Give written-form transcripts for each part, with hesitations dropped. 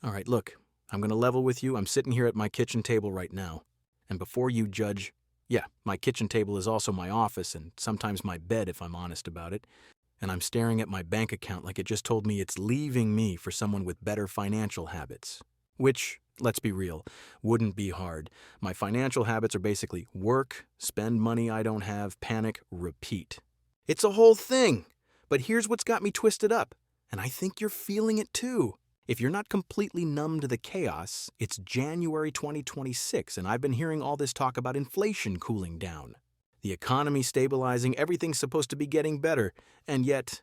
All right, look, I'm going to level with you. I'm sitting here at my kitchen table right now. And before you judge, yeah, my kitchen table is also my office and sometimes my bed if I'm honest about it. And I'm staring at my bank account like it just told me it's leaving me for someone with better financial habits. Which, let's be real, wouldn't be hard. My financial habits are basically work, spend money I don't have, panic, repeat. It's a whole thing. But here's what's got me twisted up. And I think you're feeling it too. If you're not completely numb to the chaos, it's January 2026, and I've been hearing all this talk about inflation cooling down. The economy stabilizing, everything's supposed to be getting better. And yet,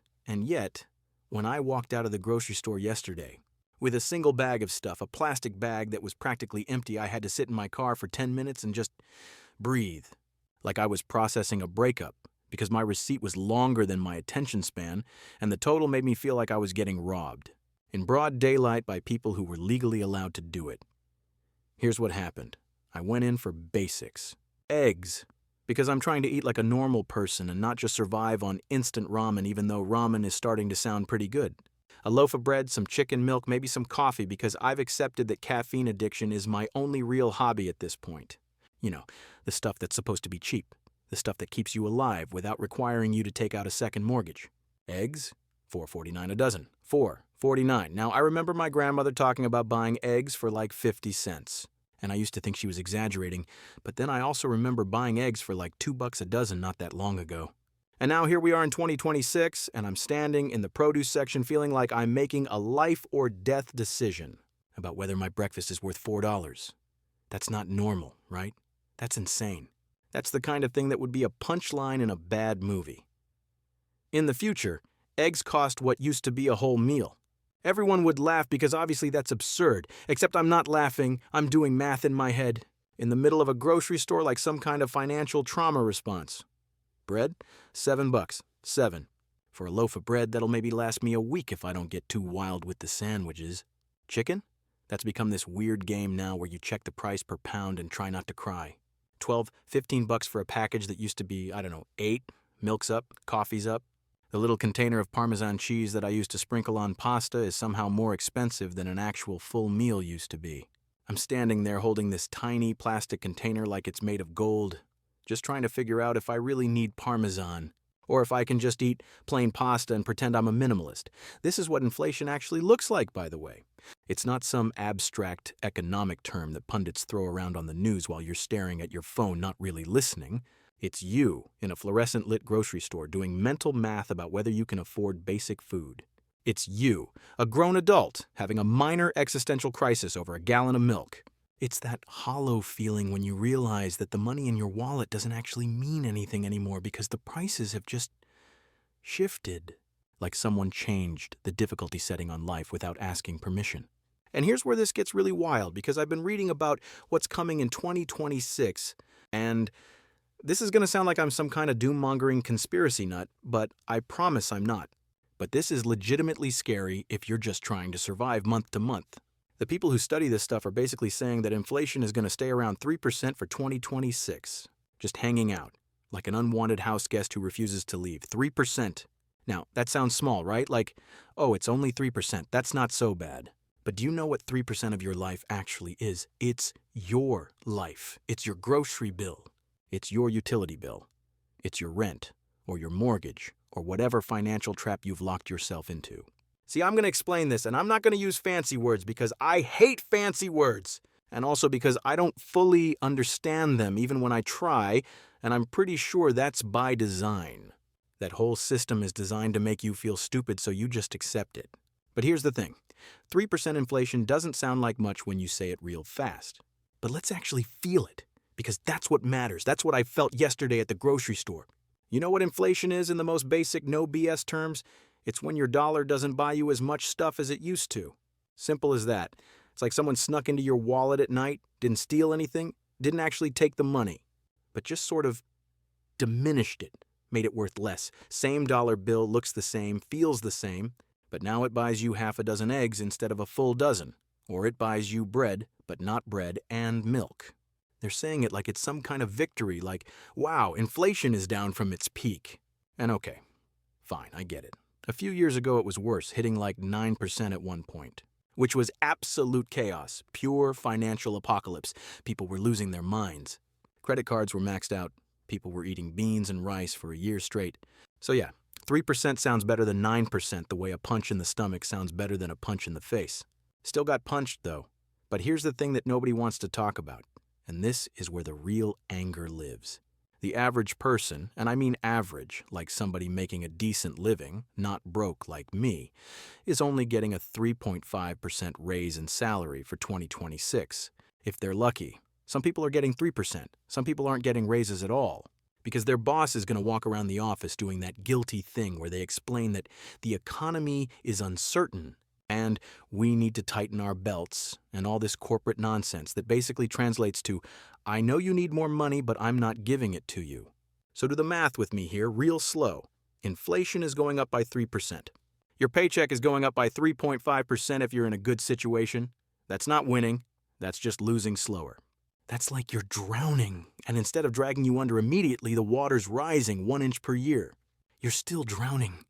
when I walked out of the grocery store yesterday, with a single bag of stuff, a plastic bag that was practically empty, I had to sit in my car for 10 minutes and just breathe. Like I was processing a breakup, because my receipt was longer than my attention span, and the total made me feel like I was getting robbed. In broad daylight by people who were legally allowed to do it. Here's what happened. I went in for basics. Eggs. Because I'm trying to eat like a normal person and not just survive on instant ramen, even though ramen is starting to sound pretty good. A loaf of bread, some chicken, milk, maybe some coffee, because I've accepted that caffeine addiction is my only real hobby at this point. You know, the stuff that's supposed to be cheap. The stuff that keeps you alive without requiring you to take out a second mortgage. Eggs? $4.49 a dozen. $4.49. Now, I remember my grandmother talking about buying eggs for like 50 cents. And I used to think she was exaggerating, but then I also remember buying eggs for like $2 a dozen not that long ago. And now here we are in 2026, and I'm standing in the produce section feeling like I'm making a life or death decision about whether my breakfast is worth $4. That's not normal, right? That's insane. That's the kind of thing that would be a punchline in a bad movie. In the future, eggs cost what used to be a whole meal. Everyone would laugh because obviously that's absurd, except I'm not laughing, I'm doing math in my head, in the middle of a grocery store like some kind of financial trauma response. Bread? $7. 7. For a loaf of bread, that'll maybe last me a week if I don't get too wild with the sandwiches. Chicken? That's become this weird game now where you check the price per pound and try not to cry. 12, $15 for a package that used to be, 8. Milk's up, coffee's up. The little container of Parmesan cheese that I used to sprinkle on pasta is somehow more expensive than an actual full meal used to be. I'm standing there holding this tiny plastic container like it's made of gold, just trying to figure out if I really need Parmesan, or if I can just eat plain pasta and pretend I'm a minimalist. This is what inflation actually looks like, by the way. It's not some abstract economic term that pundits throw around on the news while you're staring at your phone, not really listening. It's you in a fluorescent-lit grocery store doing mental math about whether you can afford basic food. It's you, a grown adult, having a minor existential crisis over a gallon of milk. It's that hollow feeling when you realize that the money in your wallet doesn't actually mean anything anymore because the prices have just shifted. Like someone changed the difficulty setting on life without asking permission. And here's where this gets really wild, because I've been reading about what's coming in 2026, and this is going to sound like I'm some kind of doom-mongering conspiracy nut, but I promise I'm not. But this is legitimately scary if you're just trying to survive month to month. The people who study this stuff are basically saying that inflation is going to stay around 3% for 2026, just hanging out, like an unwanted house guest who refuses to leave. 3%. Now, that sounds small, right? Like, oh, it's only 3%. That's not so bad. But do you know what 3% of your life actually is? It's your life. It's your grocery bill. It's your utility bill. It's your rent, or your mortgage, or whatever financial trap you've locked yourself into. See, I'm going to explain this, and I'm not going to use fancy words because I hate fancy words, and also because I don't fully understand them even when I try, and I'm pretty sure that's by design. That whole system is designed to make you feel stupid, so you just accept it. But here's the thing. 3% inflation doesn't sound like much when you say it real fast. But let's actually feel it, because that's what matters. That's what I felt yesterday at the grocery store. You know what inflation is in the most basic, no BS terms? It's when your dollar doesn't buy you as much stuff as it used to. Simple as that. It's like someone snuck into your wallet at night, didn't steal anything, didn't actually take the money, but just sort of diminished it, made it worth less. Same dollar bill looks the same, feels the same, but now it buys you half a dozen eggs instead of a full dozen. Or it buys you bread, but not bread, and milk. They're saying it like it's some kind of victory, like, wow, inflation is down from its peak. And okay, fine, I get it. A few years ago it was worse, hitting like 9% at one point. which was absolute chaos, pure financial apocalypse. People were losing their minds. Credit cards were maxed out. People were eating beans and rice for a year straight. So yeah, 3% sounds better than 9%, the way a punch in the stomach sounds better than a punch in the face. Still got punched, though. But here's the thing that nobody wants to talk about, and this is where the real anger lives. The average person, and I mean average, like somebody making a decent living, not broke like me, is only getting a 3.5% raise in salary for 2026, if they're lucky. Some people are getting 3%. Some people aren't getting raises at all, because their boss is going to walk around the office doing that guilty thing where they explain that the economy is uncertain and we need to tighten our belts and all this corporate nonsense that basically translates to, I know you need more money, but I'm not giving it to you. So do the math with me here, real slow. Inflation is going up by 3%. Your paycheck is going up by 3.5% if you're in a good situation. That's not winning. That's just losing slower. That's like you're drowning, and instead of dragging you under immediately, the water's rising 1 inch per year. You're still drowning.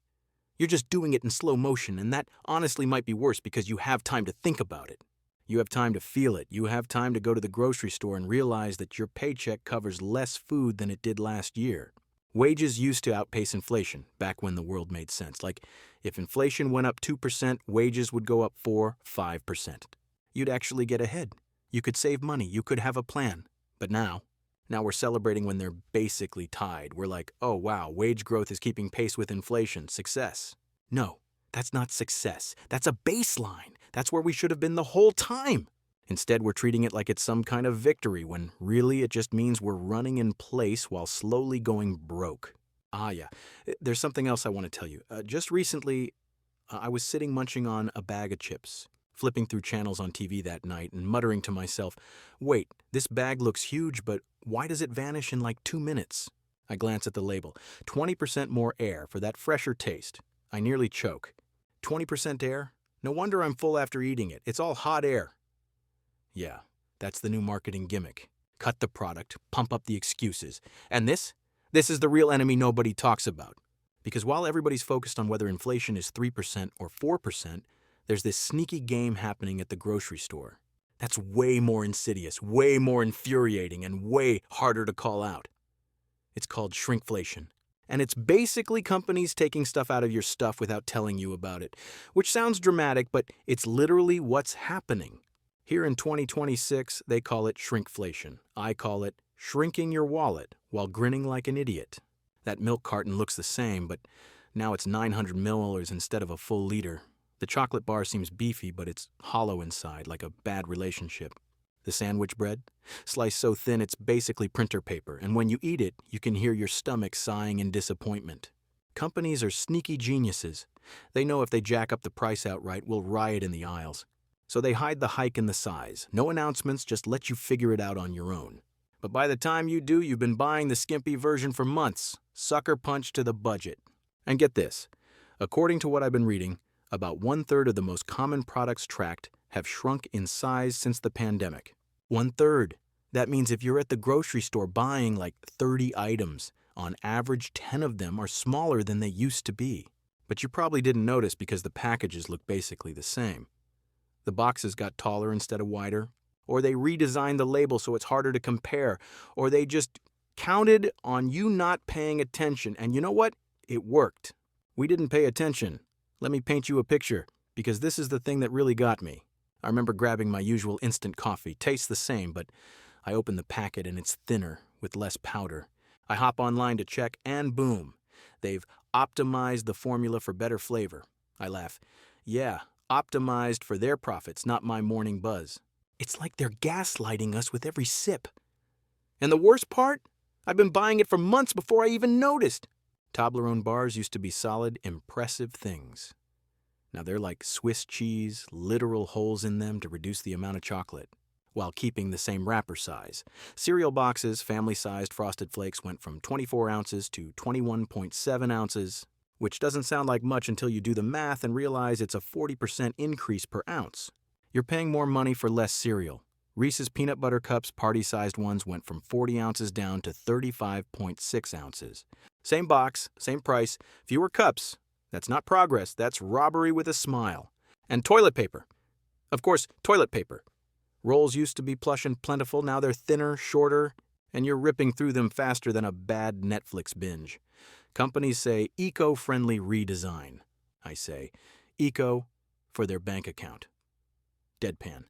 You're just doing it in slow motion, and that honestly might be worse because you have time to think about it. You have time to feel it. You have time to go to the grocery store and realize that your paycheck covers less food than it did last year. Wages used to outpace inflation back when the world made sense. Like, if inflation went up 2%, wages would go up 5%. You'd actually get ahead. You could save money. You could have a plan. But now we're celebrating when they're basically tied. We're like, oh wow, wage growth is keeping pace with inflation. Success. No, that's not success. That's a baseline. That's where we should have been the whole time. Instead, we're treating it like it's some kind of victory, when really it just means we're running in place while slowly going broke. Ah yeah, there's something else I want to tell you. Just recently, I was sitting munching on a bag of chips, flipping through channels on TV that night and muttering to myself, wait, this bag looks huge, but why does it vanish in like 2 minutes? I glance at the label. 20% more air for that fresher taste. I nearly choke. 20% air? No wonder I'm full after eating it. It's all hot air. Yeah, that's the new marketing gimmick. Cut the product, pump up the excuses. And this is the real enemy nobody talks about. Because while everybody's focused on whether inflation is 3% or 4%, there's this sneaky game happening at the grocery store. That's way more insidious, way more infuriating, and way harder to call out. It's called shrinkflation. And it's basically companies taking stuff out of your stuff without telling you about it, which sounds dramatic, but it's literally what's happening. Here in 2026, they call it shrinkflation. I call it shrinking your wallet while grinning like an idiot. That milk carton looks the same, but now it's 900 milliliters instead of a full liter. The chocolate bar seems beefy, but it's hollow inside, like a bad relationship. The sandwich bread? Sliced so thin it's basically printer paper, and when you eat it, you can hear your stomach sighing in disappointment. Companies are sneaky geniuses. They know if they jack up the price outright, we'll riot in the aisles. So they hide the hike in the size. No announcements, just let you figure it out on your own. But by the time you do, you've been buying the skimpy version for months. Sucker punch to the budget. And get this. According to what I've been reading, about 1/3 of the most common products tracked have shrunk in size since the pandemic. 1/3. That means if you're at the grocery store buying like 30 items, on average 10 of them are smaller than they used to be. But you probably didn't notice because the packages look basically the same. The boxes got taller instead of wider, or they redesigned the label so it's harder to compare, or they just counted on you not paying attention. And you know what? It worked. We didn't pay attention. Let me paint you a picture, because this is the thing that really got me. I remember grabbing my usual instant coffee. Tastes the same, but I open the packet and it's thinner, with less powder. I hop online to check, and boom. They've optimized the formula for better flavor. I laugh. Yeah, optimized for their profits, not my morning buzz. It's like they're gaslighting us with every sip. And the worst part? I've been buying it for months before I even noticed. Toblerone bars used to be solid, impressive things. Now they're like Swiss cheese, literal holes in them to reduce the amount of chocolate, while keeping the same wrapper size. Cereal boxes, family-sized Frosted Flakes went from 24 ounces to 21.7 ounces, which doesn't sound like much until you do the math and realize it's a 40% increase per ounce. You're paying more money for less cereal. Reese's Peanut Butter Cups party-sized ones went from 40 ounces down to 35.6 ounces. Same box, same price, fewer cups. That's not progress, that's robbery with a smile. And toilet paper. Of course, toilet paper. Rolls used to be plush and plentiful, now they're thinner, shorter, and you're ripping through them faster than a bad Netflix binge. Companies say eco-friendly redesign. I say, eco for their bank account. Deadpan.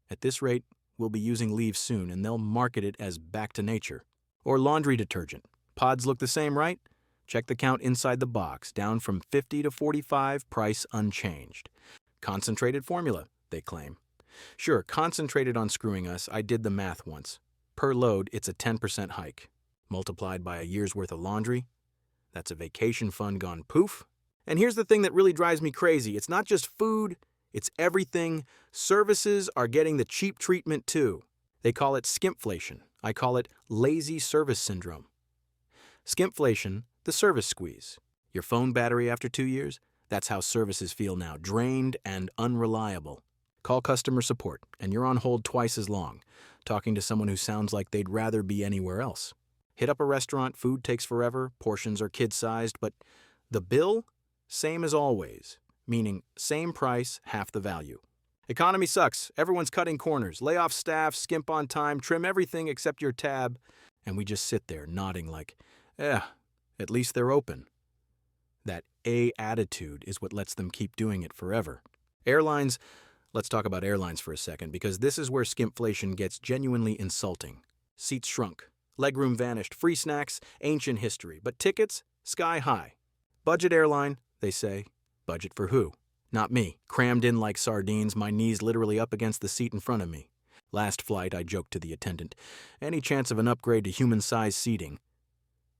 At this rate, we'll be using leaves soon, and they'll market it as back to nature. Or laundry detergent. Pods look the same, right? Check the count inside the box, down from 50 to 45, price unchanged. Concentrated formula, they claim. Sure, concentrated on screwing us, I did the math once. Per load, it's a 10% hike. Multiplied by a year's worth of laundry, that's a vacation fund gone poof. And here's the thing that really drives me crazy. It's not just food, it's everything. Services are getting the cheap treatment too. They call it skimpflation. I call it lazy service syndrome. Skimpflation, the service squeeze. Your phone battery after 2 years? That's how services feel now, drained and unreliable. Call customer support, and you're on hold twice as long, talking to someone who sounds like they'd rather be anywhere else. Hit up a restaurant, food takes forever, portions are kid-sized, but the bill? Same as always, meaning same price, half the value. Economy sucks, everyone's cutting corners, lay off staff, skimp on time, trim everything except your tab, and we just sit there nodding like, at least they're open. That A attitude is what lets them keep doing it forever. Airlines, let's talk about airlines for a second, because this is where skimpflation gets genuinely insulting. Seats shrunk, legroom vanished, free snacks, ancient history, but tickets, sky high. Budget airline, they say. Budget for who? Not me. Crammed in like sardines, my knees literally up against the seat in front of me. Last flight, I joked to the attendant. Any chance of an upgrade to human-sized seating?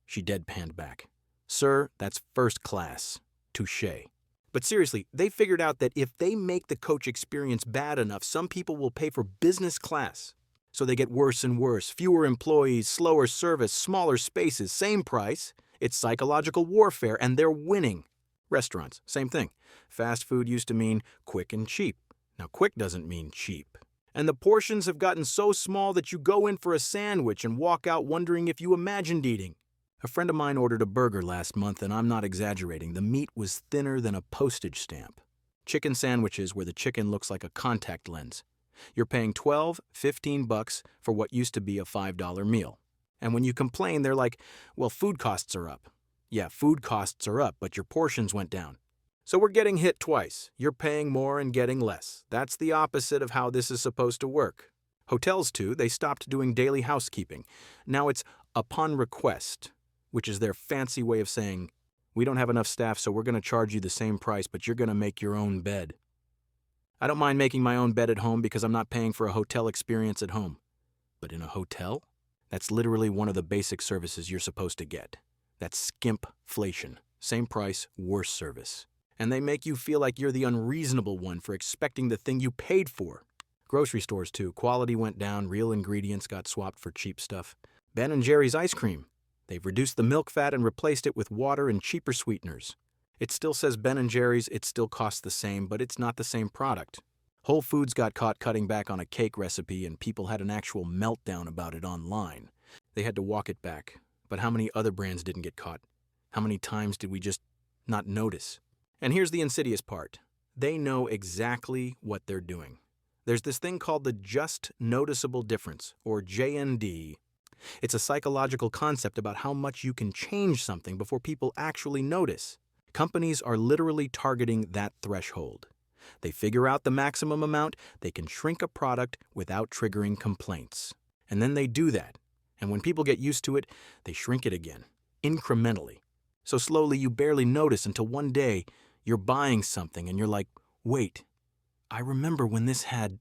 She deadpanned back. Sir, that's first class. Touché. But seriously, they figured out that if they make the coach experience bad enough, some people will pay for business class. So they get worse and worse. Fewer employees, slower service, smaller spaces, same price. It's psychological warfare, and they're winning. Restaurants, same thing. Fast food used to mean quick and cheap. Now, quick doesn't mean cheap. And the portions have gotten so small that you go in for a sandwich and walk out wondering if you imagined eating. A friend of mine ordered a burger last month, and I'm not exaggerating. The meat was thinner than a postage stamp. Chicken sandwiches where the chicken looks like a contact lens. You're paying $12, $15 for what used to be a $5 meal. And when you complain, they're like, well, food costs are up. Yeah, food costs are up, but your portions went down. So we're getting hit twice. You're paying more and getting less. That's the opposite of how this is supposed to work. Hotels, too, they stopped doing daily housekeeping. Now it's upon request, which is their fancy way of saying, we don't have enough staff, so we're going to charge you the same price, but you're going to make your own bed. I don't mind making my own bed at home because I'm not paying for a hotel experience at home. But in a hotel? That's literally one of the basic services you're supposed to get. That's skimpflation. Same price, worse service. And they make you feel like you're the unreasonable one for expecting the thing you paid for. Grocery stores, too. Quality went down, real ingredients got swapped for cheap stuff. Ben & Jerry's ice cream. They've reduced the milk fat and replaced it with water and cheaper sweeteners. It still says Ben & Jerry's, it still costs the same, but it's not the same product. Whole Foods got caught cutting back on a cake recipe, and people had an actual meltdown about it online. They had to walk it back. But how many other brands didn't get caught? How many times did we just not notice? And here's the insidious part. They know exactly what they're doing. There's this thing called the just noticeable difference, or JND. It's a psychological concept about how much you can change something before people actually notice. Companies are literally targeting that threshold. They figure out the maximum amount, they can shrink a product without triggering complaints. And then they do that. And when people get used to it, they shrink it again, incrementally. So slowly you barely notice until one day you're buying something and you're like, wait, I remember when this had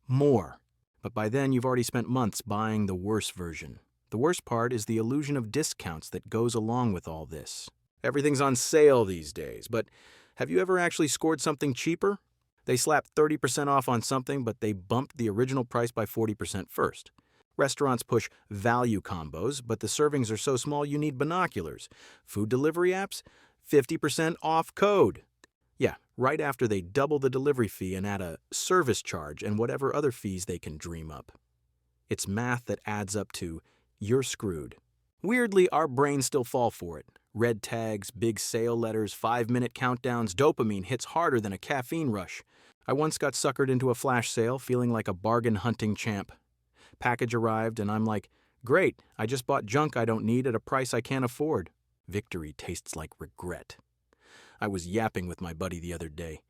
more. But by then you've already spent months buying the worse version. The worst part is the illusion of discounts that goes along with all this. Everything's on sale these days, but have you ever actually scored something cheaper? They slapped 30% off on something, but they bumped the original price by 40% first. Restaurants push value combos, but the servings are so small you need binoculars. Food delivery apps? 50% off code. Yeah, right after they double the delivery fee and add a service charge and whatever other fees they can dream up. It's math that adds up to, you're screwed. Weirdly, our brains still fall for it. Red tags, big sale letters, 5-minute countdowns, dopamine hits harder than a caffeine rush. I once got suckered into a flash sale feeling like a bargain hunting champ. Package arrived and I'm like, great, I just bought junk I don't need at a price I can't afford. Victory tastes like regret. I was yapping with my buddy the other day.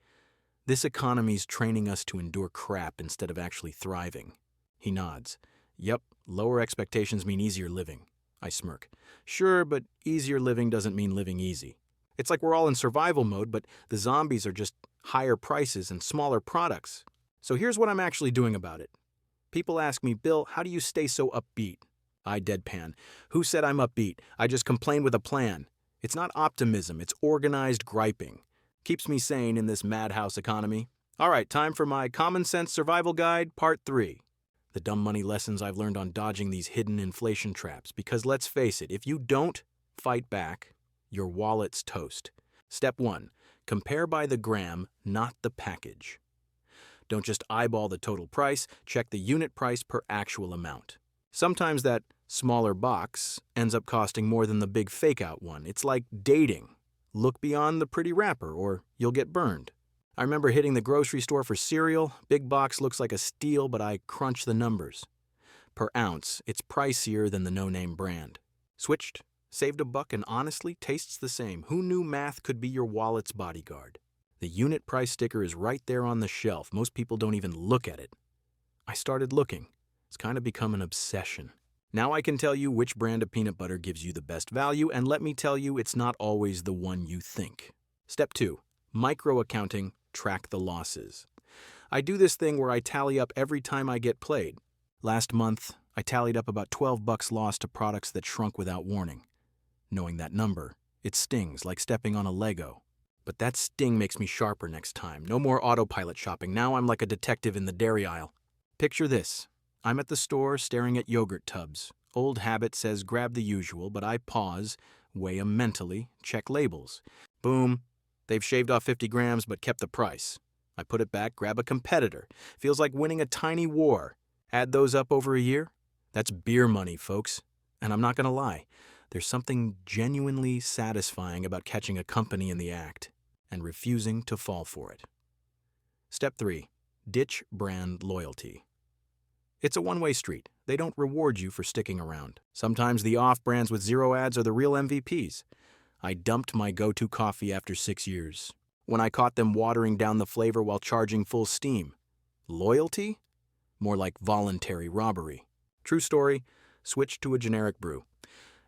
This economy's training us to endure crap instead of actually thriving. He nods. Yep, lower expectations mean easier living. I smirk. Sure, but easier living doesn't mean living easy. It's like we're all in survival mode, but the zombies are just higher prices and smaller products. So here's what I'm actually doing about it. People ask me, Bill, how do you stay so upbeat? I deadpan. Who said I'm upbeat? I just complain with a plan. It's not optimism, it's organized griping. Keeps me sane in this madhouse economy. All right, time for my Common Sense Survival Guide, Part 3. The dumb money lessons I've learned on dodging these hidden inflation traps. Because let's face it, if you don't fight back, your wallet's toast. Step 1. Compare by the gram, not the package. Don't just eyeball the total price, check the unit price per actual amount. Sometimes that smaller box ends up costing more than the big fake-out one. It's like dating. Look beyond the pretty wrapper or you'll get burned. I remember hitting the grocery store for cereal. Big box looks like a steal, but I crunch the numbers. Per ounce, it's pricier than the no-name brand. Switched, saved a buck, and honestly tastes the same. Who knew math could be your wallet's bodyguard? The unit price sticker is right there on the shelf. Most people don't even look at it. I started looking. It's kind of become an obsession. Now I can tell you which brand of peanut butter gives you the best value, and let me tell you, it's not always the one you think. Step 2. Micro-accounting, track the losses. I do this thing where I tally up every time I get played. Last month, I tallied up about $12 lost to products that shrunk without warning. Knowing that number, it stings like stepping on a Lego. But that sting makes me sharper next time. No more autopilot shopping. Now I'm like a detective in the dairy aisle. Picture this. I'm at the store staring at yogurt tubs. Old habit says grab the usual, but I pause, weigh 'em mentally, check labels. Boom. They've shaved off 50 grams but kept the price. I put it back, grab a competitor. Feels like winning a tiny war. Add those up over a year? That's beer money, folks. And I'm not going to lie. There's something genuinely satisfying about catching a company in the act and refusing to fall for it. Step 3. Ditch brand loyalty. It's a one-way street. They don't reward you for sticking around. Sometimes the off-brands with zero ads are the real MVPs. I dumped my go-to coffee after 6 years, when I caught them watering down the flavor while charging full steam. Loyalty? More like voluntary robbery. True story, switched to a generic brew.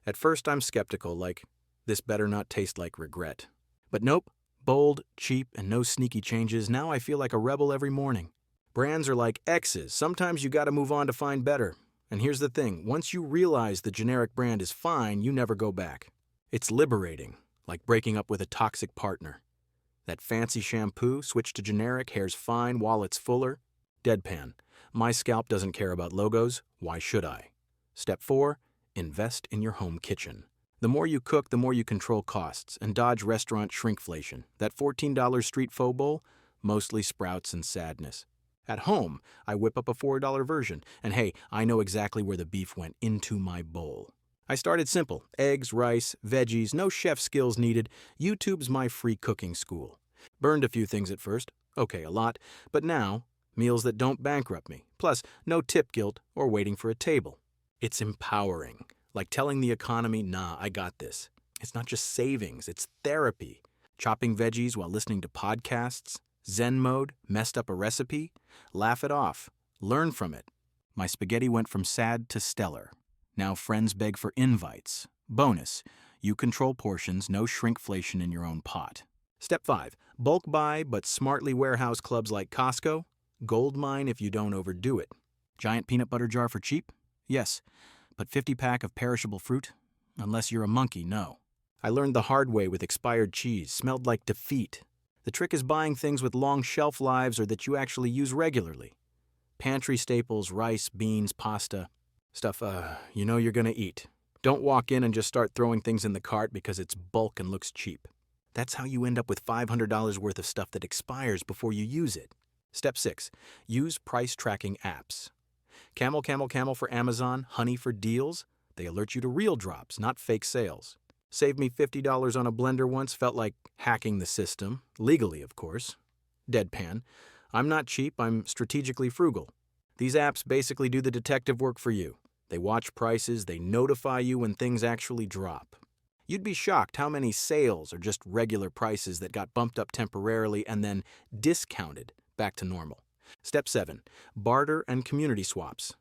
At first I'm skeptical, like, this better not taste like regret. But nope, bold, cheap, and no sneaky changes. Now I feel like a rebel every morning. Brands are like X's. Sometimes you gotta move on to find better. And here's the thing, once you realize the generic brand is fine, you never go back. It's liberating, like breaking up with a toxic partner. That fancy shampoo, switch to generic, hair's fine, wallet's fuller. Deadpan. My scalp doesn't care about logos, why should I? Step 4. Invest in your home kitchen. The more you cook, the more you control costs and dodge restaurant shrinkflation. That $14 street faux bowl, mostly sprouts and sadness. At home, I whip up a $4 version, and hey, I know exactly where the beef went into my bowl. I started simple. Eggs, rice, veggies, no chef skills needed. YouTube's my free cooking school. Burned a few things at first. Okay, a lot. But now, meals that don't bankrupt me. Plus, no tip guilt or waiting for a table. It's empowering. Like telling the economy, nah, I got this. It's not just savings, it's therapy. Chopping veggies while listening to podcasts. Zen mode, messed up a recipe. Laugh it off. Learn from it. My spaghetti went from sad to stellar. Now friends beg for invites. Bonus, you control portions, no shrinkflation in your own pot. Step 5. Bulk buy, but smartly warehouse clubs like Costco. Gold mine if you don't overdo it. Giant peanut butter jar for cheap? Yes. But 50-pack of perishable fruit? Unless you're a monkey, no. I learned the hard way with expired cheese. Smelled like defeat. The trick is buying things with long shelf lives or that you actually use regularly. Pantry staples, rice, beans, pasta. Stuff, you know you're gonna eat. Don't walk in and just start throwing things in the cart because it's bulk and looks cheap. That's how you end up with $500 worth of stuff that expires before you use it. Step 6. Use price tracking apps. Camel, Camel, Camel for Amazon, Honey for deals. They alert you to real drops, not fake sales. Saved me $50 on a blender once, felt like hacking the system. Legally, of course. Deadpan. I'm not cheap, I'm strategically frugal. These apps basically do the detective work for you. They watch prices, they notify you when things actually drop. You'd be shocked how many sales are just regular prices that got bumped up temporarily and then discounted back to normal. Step 7. Barter and community swaps.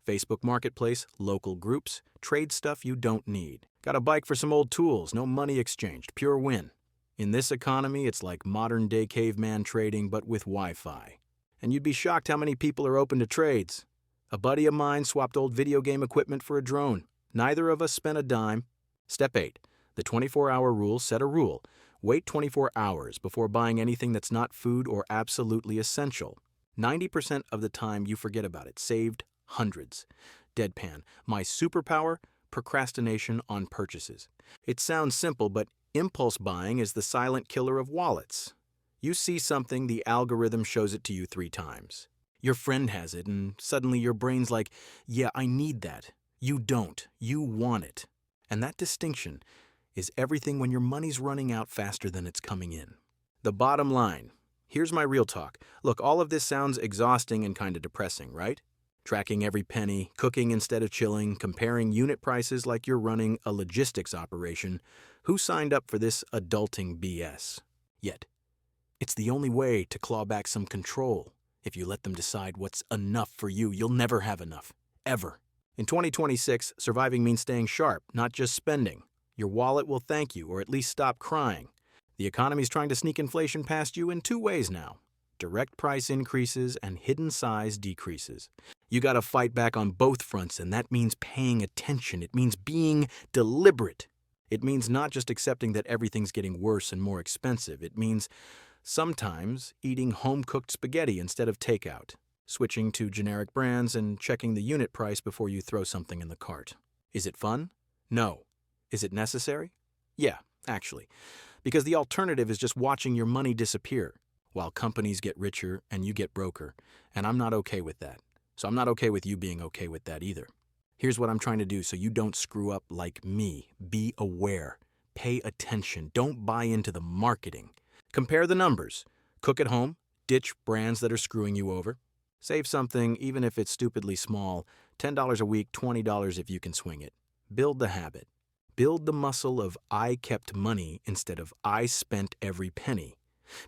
Facebook Marketplace, local groups, trade stuff you don't need. Got a bike for some old tools, no money exchanged, pure win. In this economy, it's like modern-day caveman trading, but with Wi-Fi. And you'd be shocked how many people are open to trades. A buddy of mine swapped old video game equipment for a drone. Neither of us spent a dime. Step 8. The 24-hour rule. Set a rule. Wait 24 hours before buying anything that's not food or absolutely essential. 90% of the time you forget about it. Saved hundreds. Deadpan. My superpower? Procrastination on purchases. It sounds simple, but impulse buying is the silent killer of wallets. You see something, the algorithm shows it to you 3 times. Your friend has it, and suddenly your brain's like, yeah, I need that. You don't. You want it. And that distinction is everything when your money's running out faster than it's coming in. The bottom line. Here's my real talk. Look, all of this sounds exhausting and kind of depressing, right? Tracking every penny, cooking instead of chilling, comparing unit prices like you're running a logistics operation. Who signed up for this adulting BS? Yet, it's the only way to claw back some control. If you let them decide what's enough for you, you'll never have enough. Ever. In 2026, surviving means staying sharp, not just spending. Your wallet will thank you, or at least stop crying. The economy's trying to sneak inflation past you in 2 ways now. Direct price increases and hidden size decreases. You gotta fight back on both fronts, and that means paying attention. It means being deliberate. It means not just accepting that everything's getting worse and more expensive. It means sometimes eating home-cooked spaghetti instead of takeout, switching to generic brands and checking the unit price before you throw something in the cart. Is it fun? No. Is it necessary? Yeah, actually. Because the alternative is just watching your money disappear while companies get richer and you get broker. And I'm not okay with that. So I'm not okay with you being okay with that either. Here's what I'm trying to do so you don't screw up like me. Be aware. Pay attention. Don't buy into the marketing. Compare the numbers. Cook at home. Ditch brands that are screwing you over. Save something, even if it's stupidly small. $10 a week, $20 if you can swing it. Build the habit. Build the muscle of I kept money instead of I spent every penny.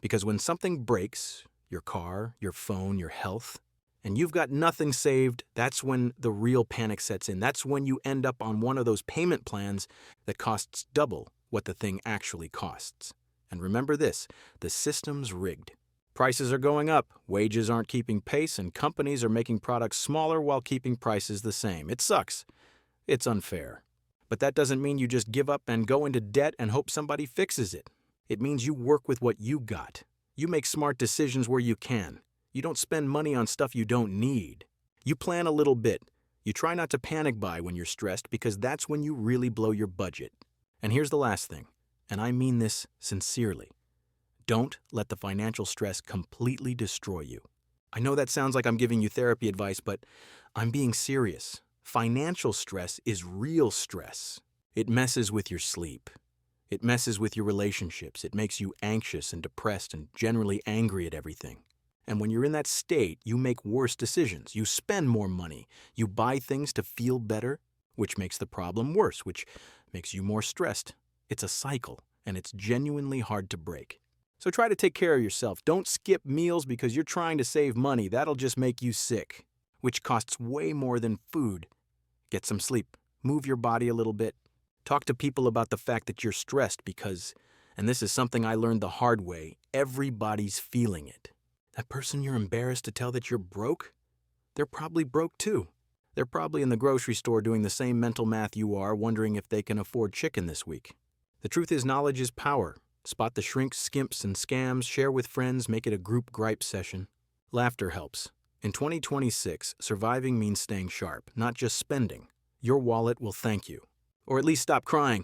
Because when something breaks, your car, your phone, your health, and you've got nothing saved, that's when the real panic sets in. That's when you end up on one of those payment plans that costs double what the thing actually costs. And remember this, the system's rigged. Prices are going up, wages aren't keeping pace, and companies are making products smaller while keeping prices the same. It sucks. It's unfair. But that doesn't mean you just give up and go into debt and hope somebody fixes it. It means you work with what you got. You make smart decisions where you can. You don't spend money on stuff you don't need. You plan a little bit. You try not to panic buy when you're stressed because that's when you really blow your budget. And here's the last thing, and I mean this sincerely. Don't let the financial stress completely destroy you. I know that sounds like I'm giving you therapy advice, but I'm being serious. Financial stress is real stress. It messes with your sleep. It messes with your relationships. It makes you anxious and depressed and generally angry at everything. And when you're in that state, you make worse decisions. You spend more money. You buy things to feel better, which makes the problem worse, which makes you more stressed. It's a cycle, and it's genuinely hard to break. So try to take care of yourself. Don't skip meals because you're trying to save money. That'll just make you sick, which costs way more than food. Get some sleep. Move your body a little bit. Talk to people about the fact that you're stressed because, and this is something I learned the hard way, everybody's feeling it. That person you're embarrassed to tell that you're broke? They're probably broke too. They're probably in the grocery store doing the same mental math you are, wondering if they can afford chicken this week. The truth is, knowledge is power. Spot the shrinks, skimps, and scams, share with friends, make it a group gripe session. Laughter helps. In 2026, surviving means staying sharp, not just spending. Your wallet will thank you. Or at least stop crying.